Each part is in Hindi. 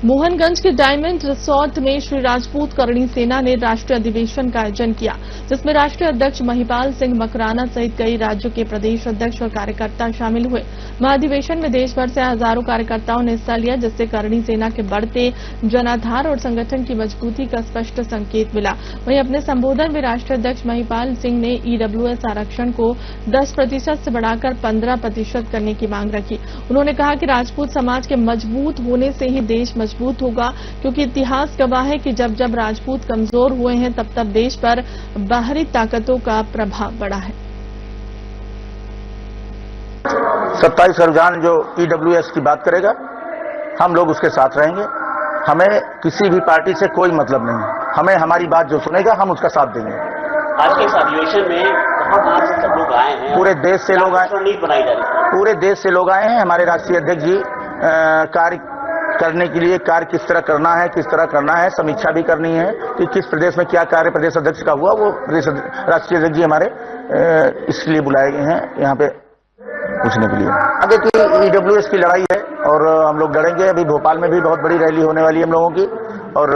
मोहनगंज के डायमंड रिसोर्ट में श्री राजपूत करणी सेना ने राष्ट्रीय अधिवेशन का आयोजन किया, जिसमें राष्ट्रीय अध्यक्ष महिपाल सिंह मकराना सहित कई राज्यों के प्रदेश अध्यक्ष और कार्यकर्ता शामिल हुए। महाधिवेशन में देश भर से हजारों कार्यकर्ताओं ने हिस्सा लिया, जिससे करणी सेना के बढ़ते जनाधार और संगठन की मजबूती का स्पष्ट संकेत मिला। वहीं अपने संबोधन में राष्ट्रीय अध्यक्ष महिपाल सिंह ने ईडब्ल्यूएस आरक्षण को 10% से बढ़ाकर 15% करने की मांग रखी। उन्होंने कहा कि राजपूत समाज के मजबूत होने से ही देश मजबूत होगा, क्योंकि इतिहास गवाह है कि जब जब राजपूत कमजोर हुए हैं तब तब देश पर बाहरी ताकतों का प्रभाव बढ़ा है। 27 रुझान जो ईडब्ल्यूएस की बात करेगा, हम लोग उसके साथ रहेंगे। हमें किसी भी पार्टी से कोई मतलब नहीं है। हमें हमारी बात जो सुनेगा हम उसका साथ देंगे। आज के इस अधिवेशन में कहां से सब लोग आए हैं? पूरे देश से लोग आए, बनाई जा रही है। पूरे देश से लोग आए हैं। हमारे राष्ट्रीय अध्यक्ष जी कार्य करने के लिए कार्य किस तरह करना है, किस तरह करना है, समीक्षा भी करनी है कि किस प्रदेश में क्या कार्य प्रदेश अध्यक्ष का हुआ। वो राष्ट्रीय अध्यक्ष जी हमारे इसलिए बुलाए गए हैं यहाँ पे पूछने के लिए। आगे की ईडब्ल्यूएस की लड़ाई है और हम लोग लड़ेंगे। अभी भोपाल में भी बहुत बड़ी रैली होने वाली है हम लोगों की, और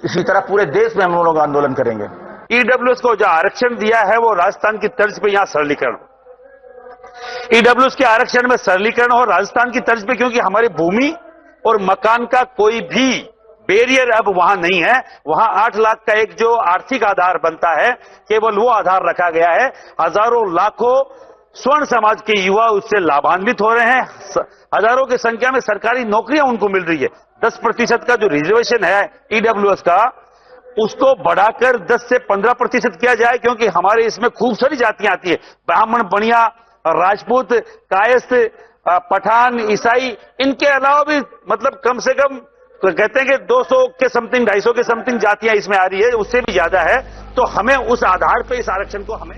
इसी तरह पूरे देश में हम लोग आंदोलन करेंगे। ईडब्ल्यूएस को जो आरक्षण दिया है वो राजस्थान की तर्ज पे यहाँ सरलीकरण, ईडब्ल्यूएस के आरक्षण में सरलीकरण और राजस्थान की तर्ज पे, क्योंकि हमारी भूमि और मकान का कोई भी बैरियर अब वहां नहीं है। वहां 8 लाख का एक जो आर्थिक आधार बनता है, केवल वो आधार रखा गया है। हजारों लाखों स्वर्ण समाज के युवा उससे लाभान्वित हो रहे हैं। हजारों की संख्या में सरकारी नौकरियां उनको मिल रही है। 10% का जो रिजर्वेशन है ईडब्ल्यूएस का, उसको बढ़ाकर 10 से 15% किया जाए, क्योंकि हमारे इसमें खूब सारी जातियां आती है। ब्राह्मण, बनिया, राजपूत, कायस्थ, पठान, ईसाई, इनके अलावा भी मतलब कम से कम कहते हैं कि 200 के समथिंग, 250 के समथिंग जातियां इसमें आ रही है, उससे भी ज्यादा है। तो हमें उस आधार पर इस आरक्षण को हमें